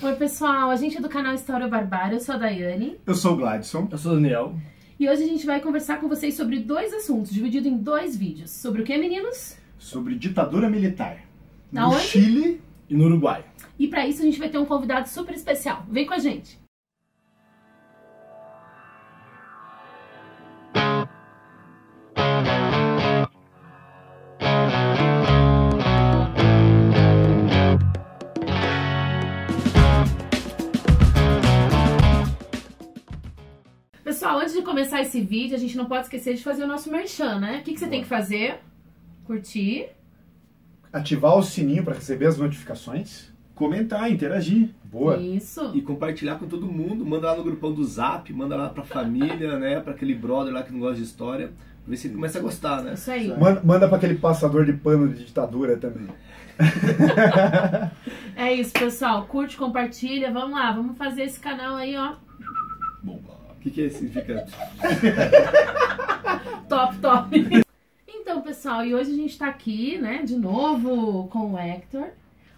Oi pessoal, a gente é do canal História Barbária, eu sou a Daiane. Eu sou o Gladson. Eu sou o Daniel. E hoje a gente vai conversar com vocês sobre dois assuntos, dividido em dois vídeos. Sobre o que, meninos? Sobre ditadura militar. No Aonde? Chile E no Uruguai. E pra isso a gente vai ter um convidado super especial. Vem com a gente! Pessoal, antes de começar esse vídeo, a gente não pode esquecer de fazer o nosso merchan, né? O que você tem que fazer? Curtir. ativar o sininho para receber as notificações. Comentar, interagir. Boa. Isso. E compartilhar com todo mundo. Manda lá no grupão do Zap, manda lá pra família, né? Pra aquele brother lá que não gosta de história. Pra ver se ele começa a gostar, né? Isso aí. Manda para aquele passador de pano de ditadura também. É isso, pessoal. Curte, compartilha. Vamos lá, vamos fazer esse canal aí, ó. Bomba. O que é significa? Top, top. Então, pessoal, e hoje a gente tá aqui, né, de novo com o Hector.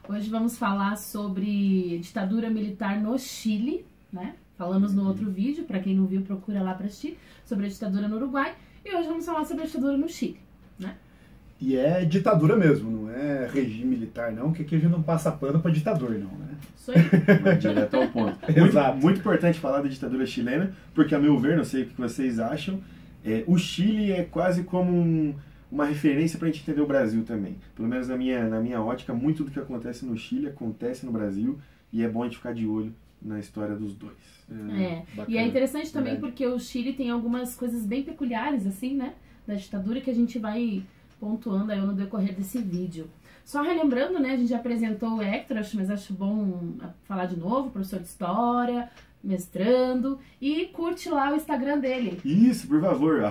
Hoje vamos falar sobre ditadura militar no Chile, né? Falamos no outro vídeo, pra quem não viu, procura lá pra assistir, sobre a ditadura no Uruguai. E hoje vamos falar sobre a ditadura no Chile, né? E é ditadura mesmo, não é regime militar não, que aqui a gente não passa pano para ditador não, né? Isso aí. Vai direto ao ponto. Exato. Muito importante falar da ditadura chilena, porque a meu ver, não sei o que vocês acham, o Chile é quase como uma referência para a gente entender o Brasil também. Pelo menos na minha ótica, muito do que acontece no Chile acontece no Brasil, e é bom a gente ficar de olho na história dos dois. E é interessante também Verdade. porque o Chile tem algumas coisas bem peculiares, assim, né? Da ditadura que a gente vai pontuando aí no decorrer desse vídeo. Só relembrando, né? A gente já apresentou o Hector, mas acho bom falar de novo, professor de História, mestrando. E curte lá o Instagram dele. Isso, por favor,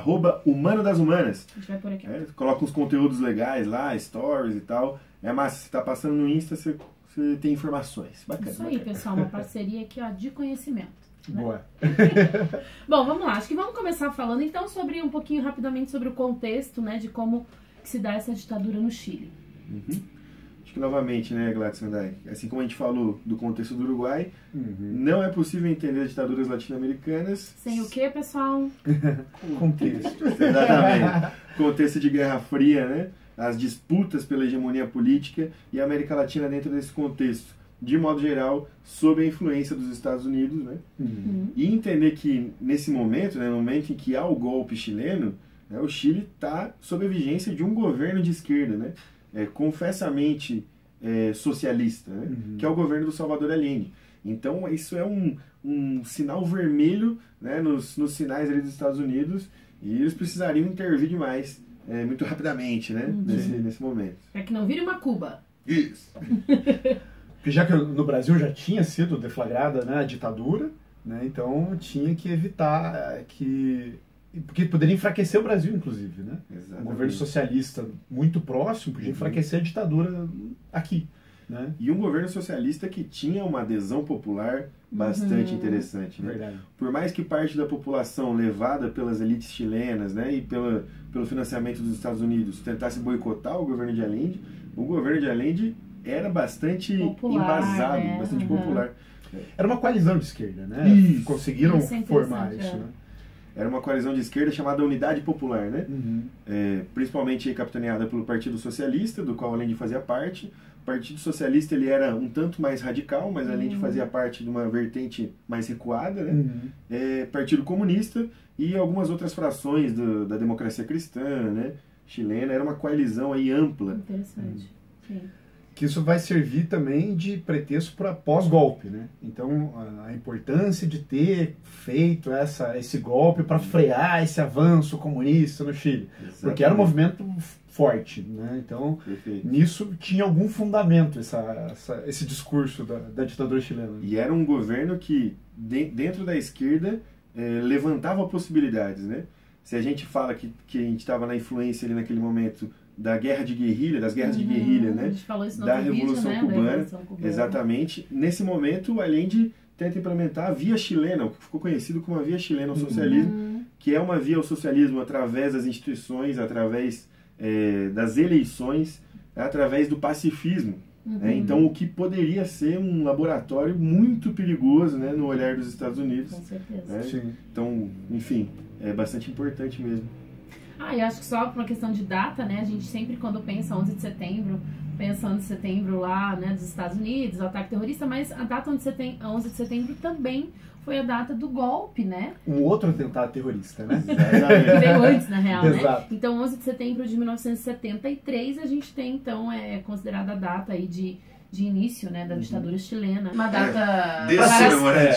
@humanodasumanas. A gente vai por aqui. Coloca uns conteúdos legais lá, stories e tal. É massa, se tá passando no Insta, você tem informações. Bacana. Isso aí, pessoal. Uma parceria aqui, ó, de conhecimento. Né? Boa. Bom, vamos lá. Acho que vamos começar falando então sobre um pouquinho rapidamente sobre o contexto, né? De como que se dá essa ditadura no Chile. Uhum. Acho que novamente, né, Gladson, assim como a gente falou do contexto do Uruguai, não é possível entender as ditaduras latino-americanas Sem o quê, pessoal? Contexto. exatamente, contexto de Guerra Fria, né, as disputas pela hegemonia política e a América Latina dentro desse contexto, de modo geral, sob a influência dos Estados Unidos, né, e entender que nesse momento, né, no momento em que há o golpe chileno, né, o Chile está sob a vigência de um governo de esquerda, né, confessamente socialista, né? Que é o governo do Salvador Allende. Então isso é um sinal vermelho, né, nos sinais ali dos Estados Unidos, e eles precisariam intervir demais, muito rapidamente, né, nesse momento. Para que não vire uma Cuba. Isso. Porque já que no Brasil já tinha sido deflagrada, né, a ditadura, né, então tinha que evitar porque poderia enfraquecer o Brasil, inclusive, né? Exatamente. Um governo socialista muito próximo podia enfraquecer a ditadura aqui, né? E um governo socialista que tinha uma adesão popular bastante interessante, né? Verdade. Por mais que parte da população levada pelas elites chilenas, né, e pelo financiamento dos Estados Unidos tentasse boicotar o governo de Allende, o governo de Allende era bastante Popular, embasado, né? bastante popular. Era uma coalizão de esquerda, né? Isso. Conseguiram Isso é formar interessante, isso, né? Era uma coalizão de esquerda chamada Unidade Popular, né? Principalmente capitaneada pelo Partido Socialista, do qual Allende fazia parte. O Partido Socialista ele era um tanto mais radical, mas Allende fazia parte de uma vertente mais recuada, né? Partido Comunista e algumas outras frações da democracia cristã, né, chilena. Era uma coalizão aí ampla. Interessante. Sim. Que isso vai servir também de pretexto para pós-golpe, né? Então, a importância de ter feito esse golpe para frear esse avanço comunista no Chile. Exatamente. Porque era um movimento forte, né? Então, Perfeito. nisso tinha algum fundamento esse discurso da ditadura chilena. E era um governo que, dentro da esquerda, levantava possibilidades, né? Se a gente fala que a gente estava na influência ali naquele momento da guerra de guerrilha, das guerras de guerrilha, né? A gente falou isso no Da outro Revolução vídeo, né? Cubana, Da Revolução Cubana. exatamente. Nesse momento, o Allende tenta implementar a via chilena, o que ficou conhecido como a via chilena ao socialismo, que é uma via ao socialismo através das instituições, através das eleições, através do pacifismo, né? Então, o que poderia ser um laboratório muito perigoso, né, no olhar dos Estados Unidos. Com certeza. Né? Sim. Então, enfim, é bastante importante mesmo. E acho que só por uma questão de data, né? A gente sempre, quando pensa 11 de setembro, pensa 11 de setembro lá, né, dos Estados Unidos, o ataque terrorista, mas a data 11 de setembro também foi a data do golpe, né? Um outro atentado terrorista, né? Que veio antes, na real, né? Exato. Então, 11 de setembro de 1973, a gente tem, então, considerada a data aí de início, né, da ditadura chilena. Uma data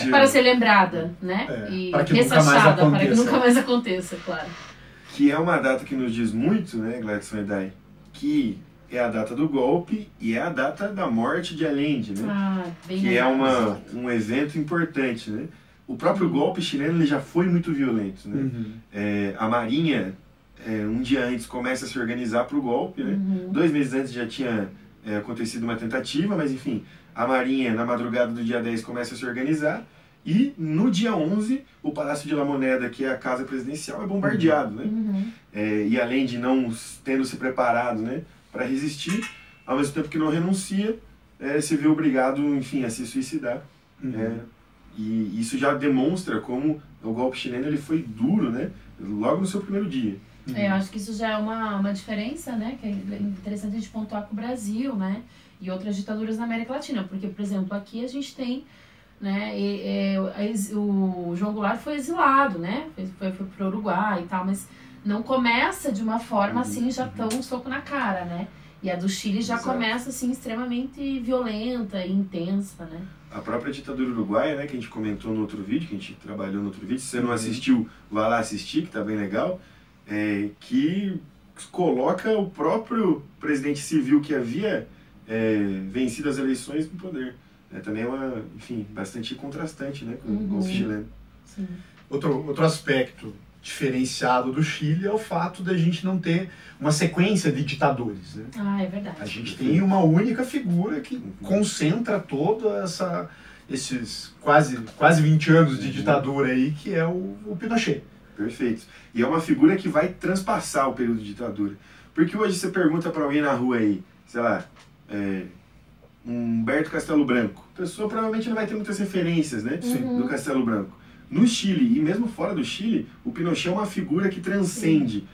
para ser lembrada, né? E para que nunca mais ressachada, para que aconteça. nunca mais aconteça, claro. Que é uma data que nos diz muito, né, Gladson e Dai, que é a data do golpe e é a data da morte de Allende, né? Bem que é lembrado. um evento importante, né? O próprio golpe chileno ele já foi muito violento, né? A Marinha, um dia antes, começa a se organizar para o golpe, né? 2 meses antes já tinha acontecido uma tentativa, mas enfim, a Marinha, na madrugada do dia 10, começa a se organizar e no dia 11, o Palácio de La Moneda, que é a casa presidencial, é bombardeado, né? E além de não tendo se preparado, né, para resistir, ao mesmo tempo que não renuncia, se vê obrigado, enfim, a se suicidar. E isso já demonstra como o golpe chileno ele foi duro, né, logo no seu primeiro dia. Eu acho que isso já é uma diferença, né, que é interessante a gente pontuar com o Brasil, né, e outras ditaduras na América Latina, porque, por exemplo, aqui a gente tem, né, o João Goulart foi exilado, né, foi pro Uruguai e tal, mas não começa de uma forma assim, já tão um soco na cara, né, e a do Chile já começa assim, extremamente violenta e intensa, né. A própria ditadura uruguaia, né, que a gente comentou no outro vídeo, que a gente trabalhou no outro vídeo, se você não assistiu, vá lá assistir, que tá bem legal, que coloca o próprio presidente civil que havia vencido as eleições no poder. Também é enfim, bastante contrastante, né, com o golpe chileno. Sim. Outro aspecto diferenciado do Chile é o fato da gente não ter uma sequência de ditadores, né? É verdade. A gente tem uma única figura que concentra toda esses quase 20 anos de ditadura aí, que é o Pinochet. Perfeito. E é uma figura que vai transpassar o período de ditadura. Porque hoje você pergunta para alguém na rua aí, sei lá, Humberto Castelo Branco. A pessoa provavelmente não vai ter muitas referências, né, do Castelo Branco. No Chile, e mesmo fora do Chile, o Pinochet é uma figura que transcende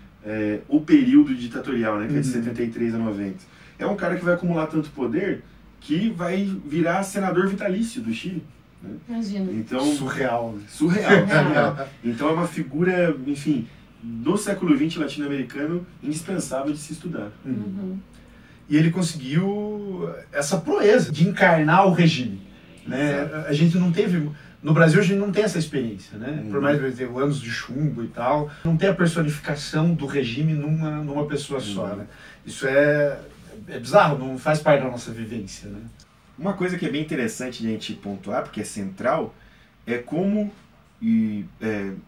o período ditatorial, né, que é de 73 a 90. É um cara que vai acumular tanto poder que vai virar senador vitalício do Chile. Né? Imagina. Então, Surreal. Surreal. Então é uma figura, enfim, do século XX latino-americano indispensável de se estudar. E ele conseguiu essa proeza de encarnar o regime. Né? A gente não teve... No Brasil a gente não tem essa experiência, né? Por mais que tenha anos de chumbo e tal, não tem a personificação do regime numa pessoa só, né? Isso é bizarro, não faz parte da nossa vivência, né? Uma coisa que é bem interessante de a gente pontuar, porque é central, é como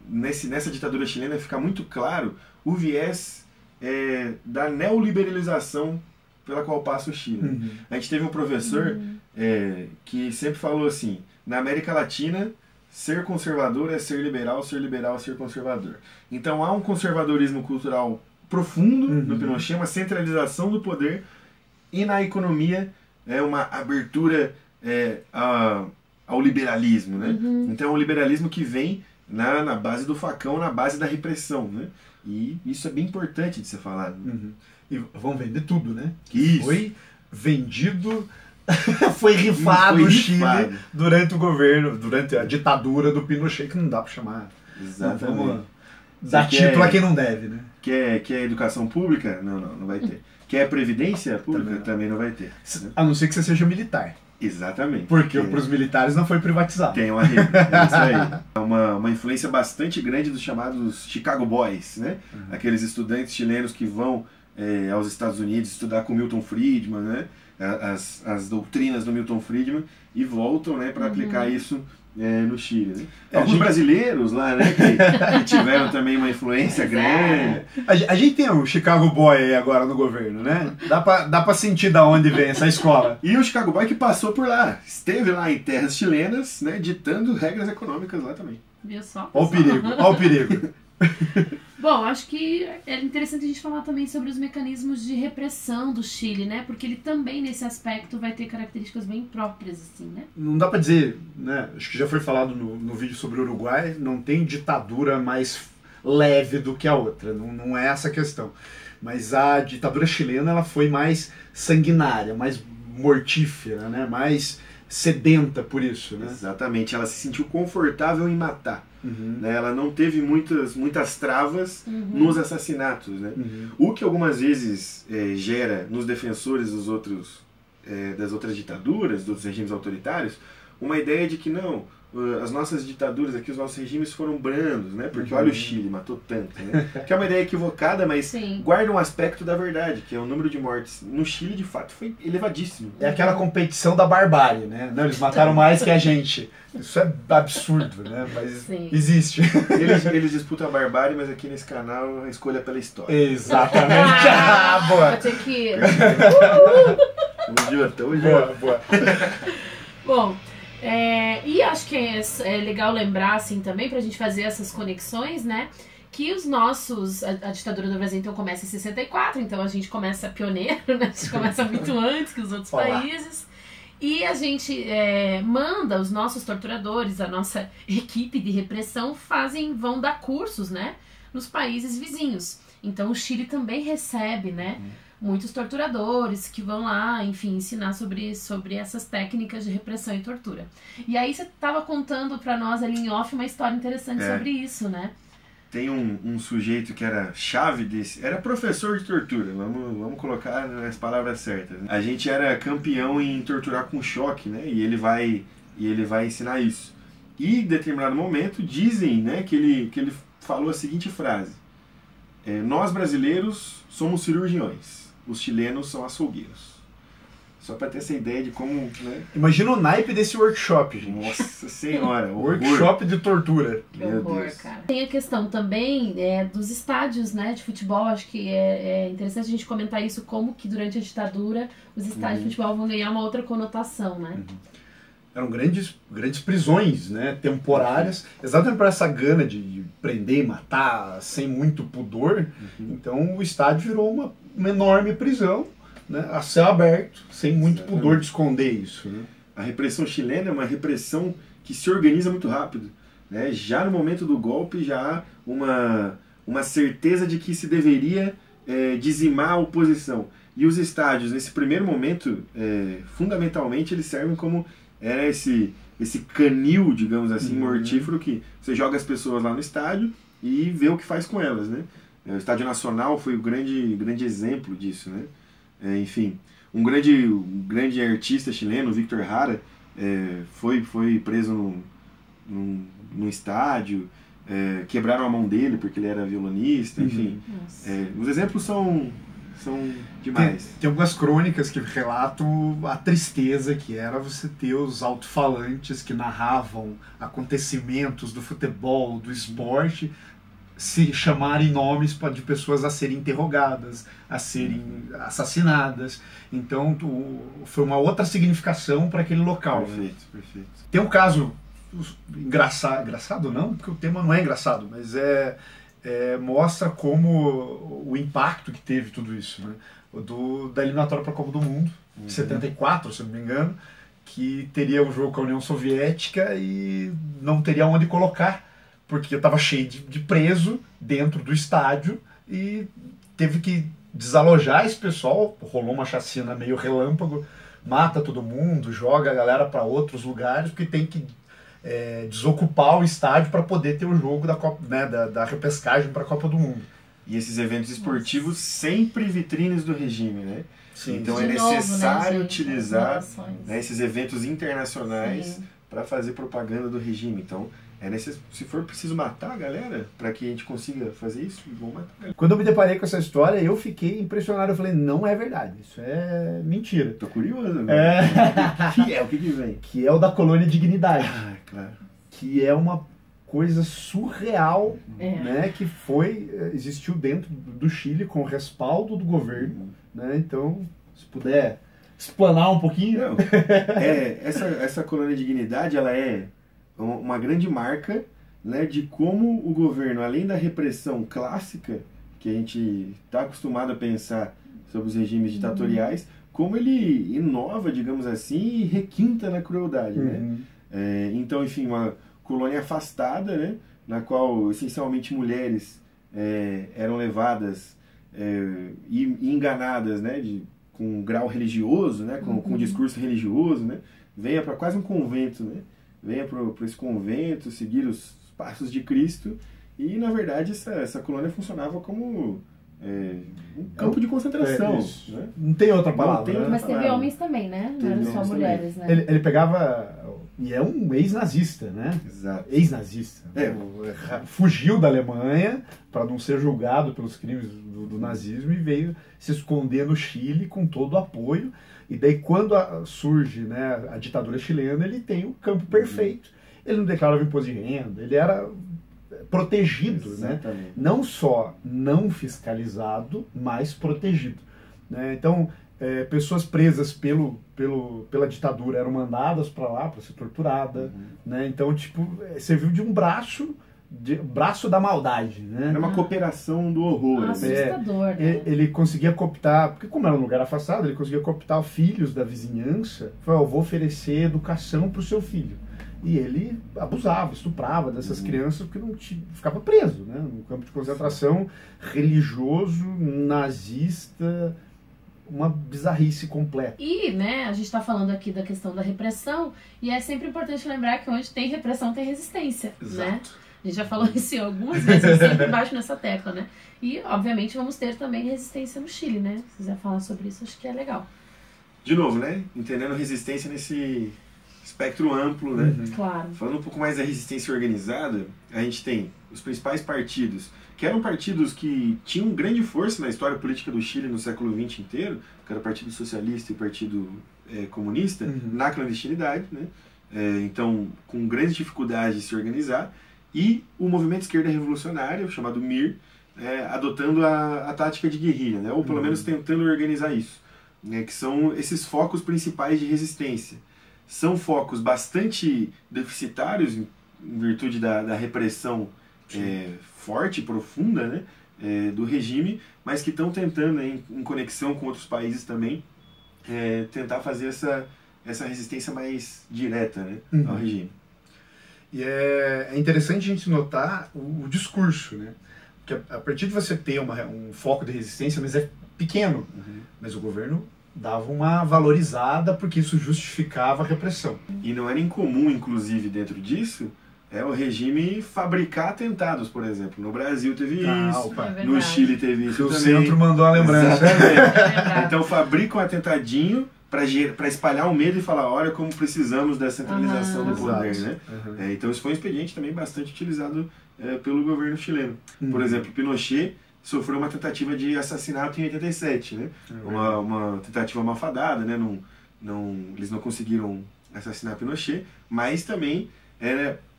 nessa ditadura chilena fica muito claro o viés da neoliberalização pela qual passa o Chile. A gente teve um professor que sempre falou assim: na América Latina, ser conservador é ser liberal é ser conservador. Então há um conservadorismo cultural profundo no Pinochet, uma centralização do poder, e na economia uma abertura ao liberalismo. Né? Então é um liberalismo que vem na base do facão, na base da repressão. Né? E isso é bem importante de ser falado. E vão vender tudo, né? Isso. Foi vendido... foi rifado o Chile durante a ditadura do Pinochet, que não dá para chamar. Exatamente. Vamos dar título a quem não deve, né? Quer educação pública? Não vai ter. Quer previdência pública? Também não vai ter. A não ser que você seja militar. Exatamente. Porque para os militares não foi privatizado. Tem uma regra, é isso aí. É uma influência bastante grande dos chamados Chicago Boys, né? Aqueles estudantes chilenos que vão aos Estados Unidos estudar com Milton Friedman, né? As doutrinas do Milton Friedman, e voltam, né, para aplicar isso no Chile. Né? Alguns brasileiros lá, né, que tiveram também uma influência grande. A gente tem o Chicago Boy aí agora no governo, né? Dá pra sentir da onde vem essa escola. E o Chicago Boy que passou por lá, esteve lá em terras chilenas, né, ditando regras econômicas lá também. Viu só? Olha o perigo, olha o perigo. Bom, acho que é interessante a gente falar também sobre os mecanismos de repressão do Chile, né? Porque ele também, nesse aspecto, vai ter características bem próprias, assim, né? Não dá pra dizer, né? Acho que já foi falado no vídeo sobre o Uruguai, não tem ditadura mais leve do que a outra, não é essa a questão. Mas a ditadura chilena, ela foi mais sanguinária, mais mortífera, né? Mais sedenta por isso, né? Exatamente, ela se sentiu confortável em matar. Uhum. Né? Ela não teve muitas travas nos assassinatos. Né? Uhum. O que algumas vezes gera nos defensores das outras ditaduras, dos outros regimes autoritários, uma ideia de que não, as nossas ditaduras aqui, os nossos regimes foram brandos, né? Porque olha o Chile, matou tanto. Né? Que é uma ideia equivocada, mas Sim. guarda um aspecto da verdade, que é o número de mortes no Chile, de fato, foi elevadíssimo. É aquela competição da barbárie, né? Não, eles mataram mais que a gente. Isso é absurdo, né? Mas Sim. existe. Eles disputam a barbárie, mas aqui nesse canal a escolha é pela história. Exatamente. Ah, boa. Vou ter que... Tamo junto. Boa. Bom, e acho que é legal lembrar, assim, também, pra gente fazer essas conexões, né? Que os nossos... A ditadura do Brasil, então, começa em 64, então a gente começa pioneiro, né? A gente começa muito antes que os outros países. E a gente manda os nossos torturadores, a nossa equipe de repressão, vão dar cursos, né? Nos países vizinhos. Então o Chile também recebe, né? Muitos torturadores que vão lá, enfim, ensinar sobre essas técnicas de repressão e tortura. E aí você estava contando para nós ali em off uma história interessante sobre isso, né? Tem um sujeito que era chave desse... Era professor de tortura, vamos colocar as palavras certas. Né? A gente era campeão em torturar com choque, né? E ele vai ensinar isso. E em determinado momento dizem, né, que ele falou a seguinte frase: nós brasileiros somos cirurgiões, os chilenos são açougueiros. Só para ter essa ideia de como... Né? Imagina o naipe desse workshop, gente. Nossa senhora, workshop de tortura. Que horror, cara. Tem a questão também dos estádios, né, de futebol. Acho que é interessante a gente comentar isso, como que durante a ditadura os estádios de futebol vão ganhar uma outra conotação, né? Eram grandes prisões, né, temporárias, exatamente por essa gana de prender e matar sem muito pudor. Então o estádio virou uma enorme prisão, né, a céu aberto, sem muito pudor de esconder isso. Né? A repressão chilena é uma repressão que se organiza muito rápido. Né? Já no momento do golpe, já há uma certeza de que se deveria dizimar a oposição. E os estádios, nesse primeiro momento, fundamentalmente, eles servem como esse canil, digamos assim, mortífero, que você joga as pessoas lá no estádio e vê o que faz com elas. Né? O Estádio Nacional foi o grande exemplo disso. Né? Enfim, um grande artista chileno, Víctor Jara, foi preso num estádio, quebraram a mão dele porque ele era violonista, enfim. Os exemplos são demais. Tem algumas crônicas que relatam a tristeza que era você ter os alto-falantes que narravam acontecimentos do futebol, do esporte, se chamarem nomes de pessoas a serem interrogadas, a serem assassinadas. Então foi uma outra significação para aquele local. Perfeito, perfeito. Tem um caso engraçado não, porque o tema não é engraçado, mas mostra como o impacto que teve tudo isso, né? Da eliminatória para a Copa do Mundo, de 74, se não me engano, que teria um jogo com a União Soviética e não teria onde colocar, porque estava cheio de preso dentro do estádio e teve que desalojar esse pessoal. Rolou uma chacina meio relâmpago, mata todo mundo, joga a galera para outros lugares, porque tem que desocupar o estádio para poder ter o jogo da Copa, né, da repescagem para a Copa do Mundo. E esses eventos esportivos sempre vitrines do regime, né? Sim. Então De é necessário novo, né, utilizar esses eventos internacionais Sim. para fazer propaganda do regime. Então, se for preciso matar a galera para que a gente consiga fazer isso, vamos matar. Quando eu me deparei com essa história, eu fiquei impressionado. Eu falei, não é verdade, isso é mentira. Tô curioso agora. O que vem? Que é o da Colônia Dignidade. Ah, claro. Que é uma coisa surreal, né, que existiu dentro do Chile com o respaldo do governo. Né? Então, se puder explanar um pouquinho. Não. Essa Colônia Dignidade, ela é uma grande marca né, de como o governo, além da repressão clássica, que a gente está acostumado a pensar sobre os regimes ditatoriais, como ele inova, digamos assim, e requinta na crueldade, né? Então, enfim, uma colônia afastada, né, na qual essencialmente mulheres eram levadas e enganadas, né, com um grau religioso, né, com um discurso religioso, né, venha para quase um convento, né, venha para esse convento, seguir os passos de Cristo, e na verdade essa colônia funcionava como um campo de concentração. Né? Não tem outra palavra. Tem outra Mas teve palavra. homens também, né? Não Teve eram só homens mulheres, né? Ele pegava... E é um ex-nazista, né? Exato. Ex-nazista. Fugiu da Alemanha para não ser julgado pelos crimes do nazismo e veio se esconder no Chile com todo o apoio. E daí quando surge, né, a ditadura chilena, ele tem o campo perfeito. Ele não declarava imposto de renda, ele era protegido, né? Não só não fiscalizado, mas protegido, né? Então, pessoas presas pela ditadura eram mandadas para lá para ser torturada, né? Então, tipo, serviu de um braço da maldade, né? Era uma cooperação do horror. Assustador, né? Ele conseguia cooptar, porque como era um lugar afastado, ele conseguia cooptar filhos da vizinhança. Falou, eu vou oferecer educação para o seu filho. E ele abusava, estuprava dessas crianças porque não ficava preso, né? No campo de concentração religioso, nazista, uma bizarrice completa. E, né, a gente está falando aqui da questão da repressão, e é sempre importante lembrar que onde tem repressão tem resistência, né? A gente já falou isso algumas vezes, eu sempre baixo nessa tecla, né? E, obviamente, vamos ter também resistência no Chile, né? Se quiser falar sobre isso, acho que é legal. De novo, né? Entendendo resistência nesse espectro amplo, né? Claro. Falando um pouco mais da resistência organizada, a gente tem os principais partidos, que eram partidos que tinham grande força na história política do Chile no século XX inteiro, que era o Partido Socialista e o Partido Comunista, na clandestinidade, né? Então, com grande dificuldade de se organizar, e o movimento esquerda revolucionário, chamado MIR, adotando a tática de guerrilha, né? Ou pelo menos tentando organizar isso, né? Que são esses focos principais de resistência. São focos bastante deficitários em virtude da repressão forte, profunda, né, do regime, mas que estão tentando, em conexão com outros países também, tentar fazer essa resistência mais direta, né, ao regime. E é interessante a gente notar o discurso, né? Porque a partir de você ter um foco de resistência, mas é pequeno, mas o governo dava uma valorizada porque isso justificava a repressão. E não era incomum, inclusive, dentro disso, o regime fabricar atentados, por exemplo. No Brasil teve isso, no Chile teve isso o também. centro mandou a lembrança. Então fabrica um atentadinho para espalhar o medo e falar, olha como precisamos da centralização do poder, né? Então isso foi um expediente também bastante utilizado pelo governo chileno. Por exemplo, Pinochet sofreu uma tentativa de assassinato em 87, né? Uma tentativa malfadada, né? Eles não conseguiram assassinar Pinochet, mas também,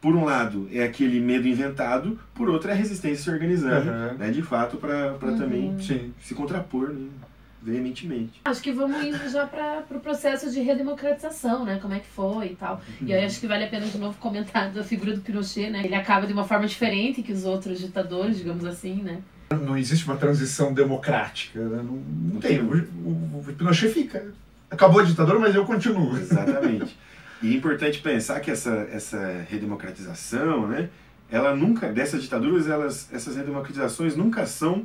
por um lado, é aquele medo inventado, por outro é a resistência se organizando, né? De fato, para também se contrapor, né? Veementemente. Acho que vamos indo já para o processo de redemocratização, né? Como é que foi e tal. E aí acho que vale a pena de novo comentar da figura do Pinochet, né? Ele acaba de uma forma diferente que os outros ditadores, digamos assim, né? Não existe uma transição democrática, né? Não tem. O Pinochet fica. Acabou a ditadura, mas eu continuo. Exatamente. E é importante pensar que essa redemocratização, né? Ela nunca, dessas ditaduras, essas redemocratizações nunca são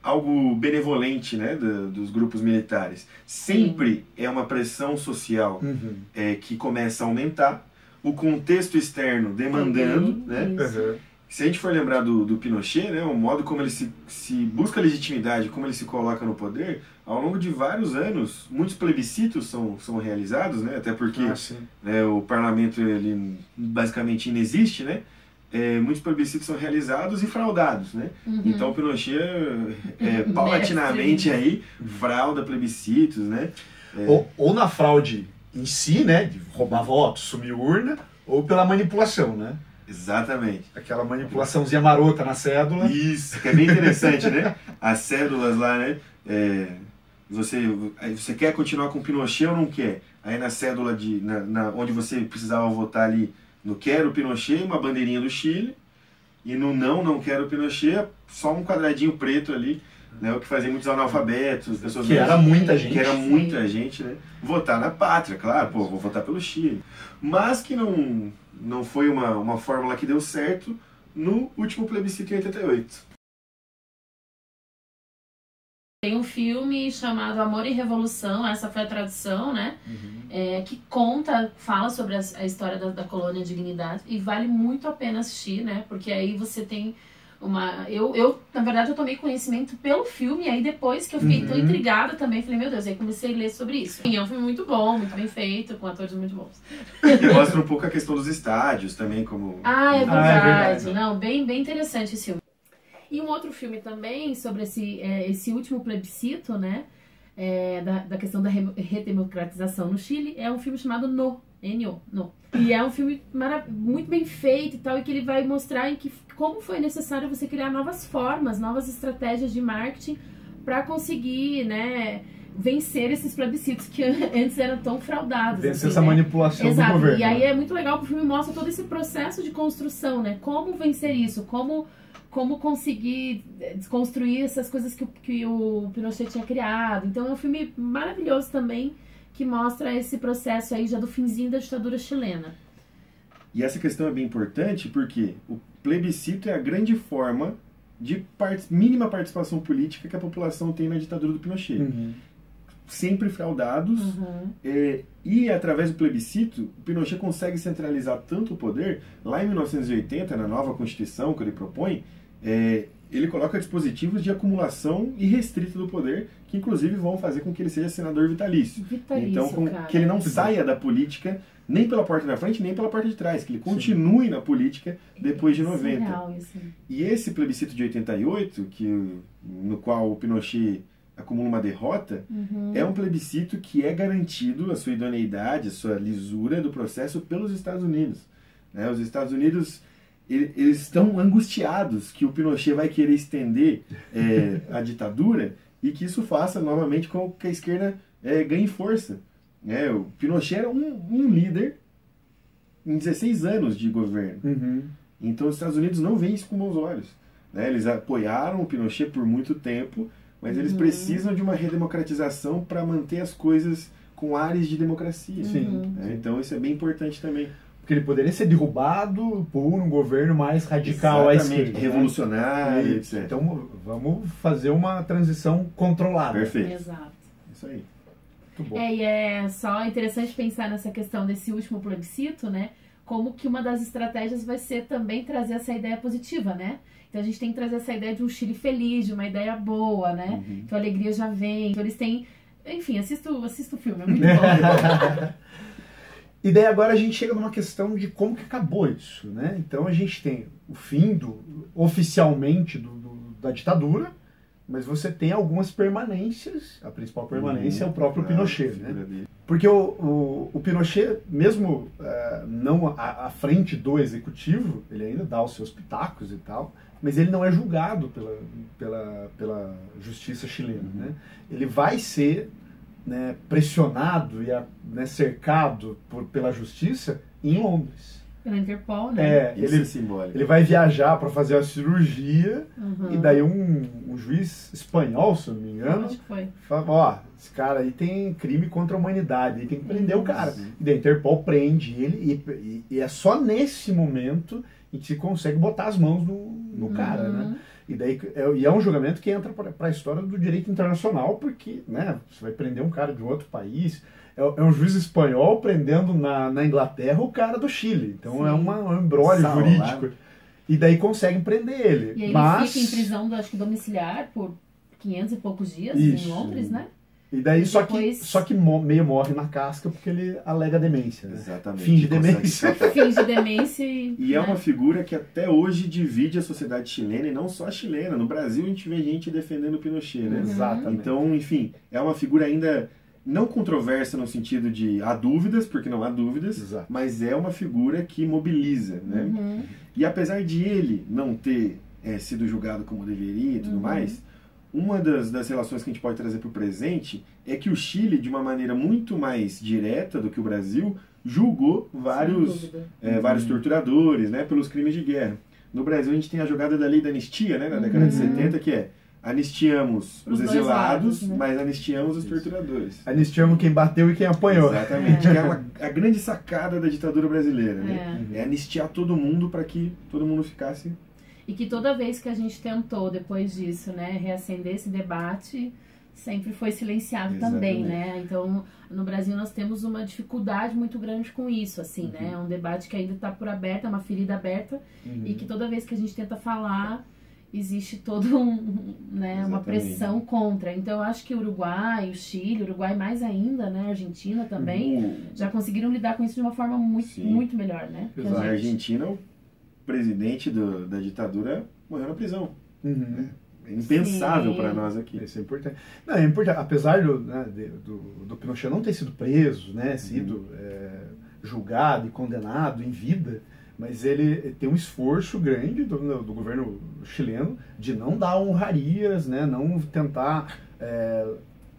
algo benevolente, né, dos grupos militares. Sempre é uma pressão social que começa a aumentar, o contexto externo demandando, né? Se a gente for lembrar do Pinochet, né, o modo como ele se busca legitimidade, como ele se coloca no poder, ao longo de vários anos, muitos plebiscitos são realizados, né, até porque o parlamento ele basicamente inexiste, né? Muitos plebiscitos são realizados e fraudados, né? Então o Pinochet paulatinamente aí frauda plebiscitos, né? Ou na fraude em si, né? De roubar votos, sumir urna, ou pela manipulação, né? Exatamente. Aquela manipulaçãozinha marota na cédula. Isso, que é bem interessante, né? As cédulas lá, né? Você quer continuar com o Pinochet ou não quer? Aí na cédula onde você precisava votar ali No quero Pinochet, uma bandeirinha do Chile, e no não quero Pinochet, só um quadradinho preto ali, né, o que fazia muitos analfabetos, pessoas Que era muita gente. Que era muita gente, né? Votar na pátria, claro, pô, vou votar pelo Chile. Mas que não foi uma fórmula que deu certo no último plebiscito em 88. Tem um filme chamado Amor e Revolução, essa foi a tradução, né? Que fala sobre a história da colônia Dignidade, e vale muito a pena assistir, né? Porque aí você tem na verdade, eu tomei conhecimento pelo filme, e aí depois que eu fiquei tão intrigada também, falei, meu Deus, aí comecei a ler sobre isso. E é um filme muito bom, muito bem feito, com atores muito bons. E mostra um pouco a questão dos estádios também, como... É verdade. Não, bem interessante esse filme. E um outro filme também sobre esse último plebiscito, né, da questão da redemocratização no Chile, é um filme chamado N.O. E é um filme muito bem feito e tal, e que ele vai mostrar como foi necessário você criar novas formas, novas estratégias de marketing para conseguir, né, vencer esses plebiscitos que antes eram tão fraudados. Vencer essa manipulação do governo. E aí é muito legal que o filme mostra todo esse processo de construção, né, como vencer isso, como conseguir desconstruir essas coisas que o Pinochet tinha criado. Então é um filme maravilhoso também, que mostra esse processo aí já do finzinho da ditadura chilena. E essa questão é bem importante porque o plebiscito é a grande forma de mínima participação política que a população tem na ditadura do Pinochet. Sempre fraudados, e através do plebiscito, o Pinochet consegue centralizar tanto o poder. Lá em 1980, na nova Constituição que ele propõe, ele coloca dispositivos de acumulação irrestrita do poder, que inclusive vão fazer com que ele seja senador vitalício. Então, que ele não saia da política nem pela porta da frente, nem pela porta de trás, que ele continue na política depois de 90. Surreal, isso. E esse plebiscito de 88, no qual o Pinochet acumula uma derrota, é um plebiscito que é garantido a sua idoneidade, a sua lisura do processo pelos Estados Unidos. Os Estados Unidos, eles estão angustiados que o Pinochet vai querer estender a ditadura e que isso faça novamente com que a esquerda ganhe força. O Pinochet era um líder em 16 anos de governo. Então os Estados Unidos não veem isso com bons olhos. Eles apoiaram o Pinochet por muito tempo, mas eles precisam de uma redemocratização para manter as coisas com ares de democracia. Então isso é bem importante também. Porque ele poderia ser derrubado por um governo mais radical à esquerda. Revolucionário, etc. Então vamos fazer uma transição controlada. Perfeito. Exato. Isso aí. Muito bom. E é só interessante pensar nessa questão desse último plebiscito, né? Como que uma das estratégias vai ser também trazer essa ideia positiva, né? Então a gente tem que trazer essa ideia de um Chile feliz, de uma ideia boa, né? Que a alegria já vem. Então eles têm... Enfim, assista o filme, é muito bom. E daí agora a gente chega numa questão de como que acabou isso, né? Então a gente tem o fim oficialmente da ditadura, mas você tem algumas permanências. A principal permanência é o próprio Pinochet, né? Porque o Pinochet, mesmo não à frente do executivo, ele ainda dá os seus pitacos e tal, mas ele não é julgado pela justiça chilena, né? Ele vai ser, né, pressionado e cercado pela justiça em Londres. Pela Interpol, né? Isso é simbólico. Ele vai viajar para fazer a cirurgia e daí um juiz espanhol, se eu não me engano, Acho que foi. fala, esse cara aí tem crime contra a humanidade, aí tem que prender o cara. E daí a Interpol prende ele e é só nesse momento em que se consegue botar as mãos no cara, né? E daí é um julgamento que entra para a história do direito internacional, porque, né, você vai prender um cara de um outro país. É um juiz espanhol prendendo na Inglaterra o cara do Chile. Então é um embrólio jurídico. E daí conseguem prender ele. E aí ele fica em prisão, acho que domiciliar, por 500 e poucos dias em Londres, né? E daí só que meio morre na casca porque ele alega demência. Né? Exatamente. Finge demência. Finge demência e é uma figura que até hoje divide a sociedade chilena, e não só a chilena. No Brasil a gente vê gente defendendo o Pinochet, né? Exatamente. Então, enfim, é uma figura ainda não controversa no sentido de há dúvidas, porque não há dúvidas, mas é uma figura que mobiliza, né? E apesar de ele não ter sido julgado como deveria e tudo mais, uma das relações que a gente pode trazer para o presente é que o Chile, de uma maneira muito mais direta do que o Brasil, julgou Sem vários dúvida. vários torturadores, né, pelos crimes de guerra. No Brasil a gente tem a jogada da lei da anistia, né, na década de 70, que é anistiamos Os os dois exilados, lados, né? mas anistiamos os torturadores. Anistiamos quem bateu e quem apanhou. Exatamente, que é a grande sacada da ditadura brasileira, né? É. É anistiar todo mundo para que todo mundo ficasse... E que toda vez que a gente tentou, depois disso, né, reacender esse debate, sempre foi silenciado também, né? Então, no Brasil nós temos uma dificuldade muito grande com isso, assim, né? É um debate que ainda está por aberto, é uma ferida aberta, e que toda vez que a gente tenta falar, existe todo né, uma pressão contra. Então, eu acho que o Uruguai, o Chile, o Uruguai mais ainda, né? A Argentina também, já conseguiram lidar com isso de uma forma muito melhor, né? Que a Na gente. Argentina, o presidente da ditadura morreu na prisão. Uhum. É impensável Sim. para nós aqui. Isso é importante. Não, é importante. Apesar do Pinochet não ter sido preso, né, sido julgado e condenado em vida, mas ele tem um esforço grande do governo chileno de não dar honrarias, né, não tentar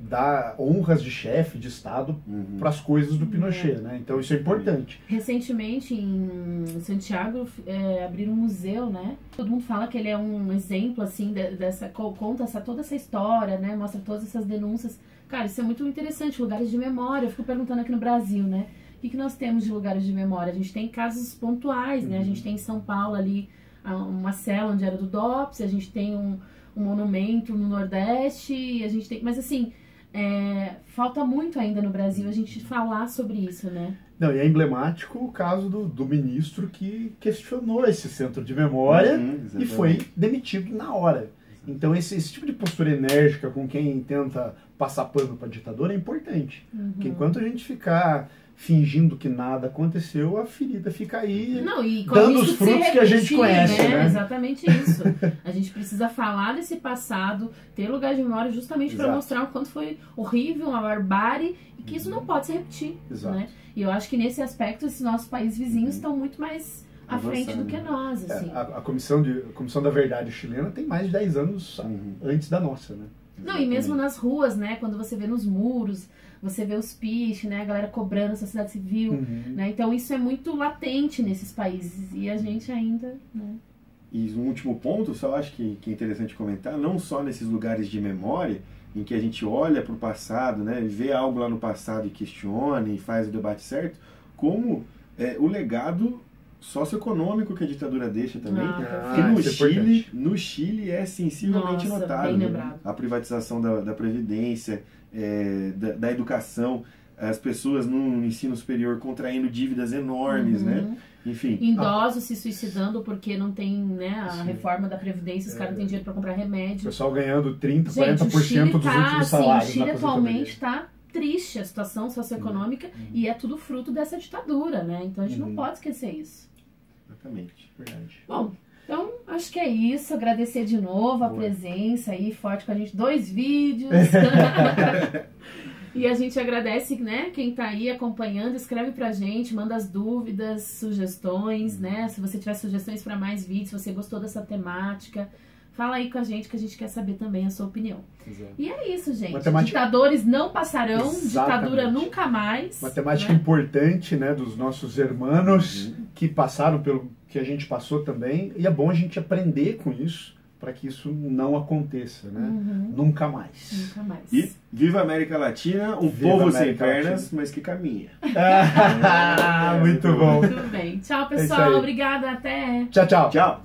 dar honras de chefe de Estado para as coisas do Pinochet, né? Então isso é importante. Recentemente, em Santiago, abriram um museu, né? Todo mundo fala que ele é um exemplo, assim, conta toda essa história, né? Mostra todas essas denúncias. Cara, isso é muito interessante, lugares de memória. Eu fico perguntando aqui no Brasil, né? O que nós temos de lugares de memória? A gente tem casos pontuais, né? A gente tem em São Paulo ali uma cela onde era do DOPS, a gente tem um monumento no Nordeste, a gente tem... Mas assim... falta muito ainda no Brasil a gente falar sobre isso, né? Não, e é emblemático o caso do ministro que questionou esse centro de memória e foi demitido na hora. Então esse tipo de postura enérgica com quem tenta passar pano para a ditadura é importante. Porque enquanto a gente ficar fingindo que nada aconteceu, a ferida fica aí dando os frutos que a gente conhece, né? Exatamente isso. A gente precisa falar desse passado, ter lugar de memória justamente para mostrar o quanto foi horrível, uma barbárie, e que isso não pode se repetir. Né? E eu acho que nesse aspecto, esses nossos países vizinhos estão muito mais à frente do que nós. Assim. A Comissão da Verdade chilena tem mais de 10 anos antes da nossa, né? Não, e mesmo nas ruas, né? Quando você vê nos muros, você vê os piches, né? A galera cobrando a sociedade civil, né? Então isso é muito latente nesses países e a gente ainda, né? E um último ponto, só acho que é interessante comentar, não só nesses lugares de memória, em que a gente olha para o passado, né? Vê algo lá no passado e questiona e faz o debate certo, como o legado socioeconômico que a ditadura deixa também, que no Chile é sensivelmente notável, né? A privatização da Previdência, da educação, as pessoas no ensino superior contraindo dívidas enormes, né? Enfim. Idosos se suicidando porque não tem, né, a reforma da Previdência, os caras não têm dinheiro para comprar remédio. O pessoal ganhando 30%, 40% dos últimos salários. O Chile atualmente está triste a situação socioeconômica e é tudo fruto dessa ditadura, né? Então a gente não pode esquecer isso. Exatamente. Verdade. Bom, então acho que é isso. Agradecer de novo a presença aí, forte com a gente. 2 vídeos. E a gente agradece, né, quem tá aí acompanhando, escreve pra gente, manda as dúvidas, sugestões, né? Se você tiver sugestões para mais vídeos, se você gostou dessa temática, fala aí com a gente que a gente quer saber também a sua opinião. Exato. E é isso, gente. Ditadores não passarão, ditadura nunca mais. Uma temática importante, né, dos nossos irmãos que passaram pelo que a gente passou também. E é bom a gente aprender com isso, para que isso não aconteça, né? Nunca mais. Nunca mais. E viva a América Latina, povo sem pernas, mas que caminha. Muito bom. Muito bem. Tchau, pessoal. Obrigada. Até. Tchau, tchau. Tchau.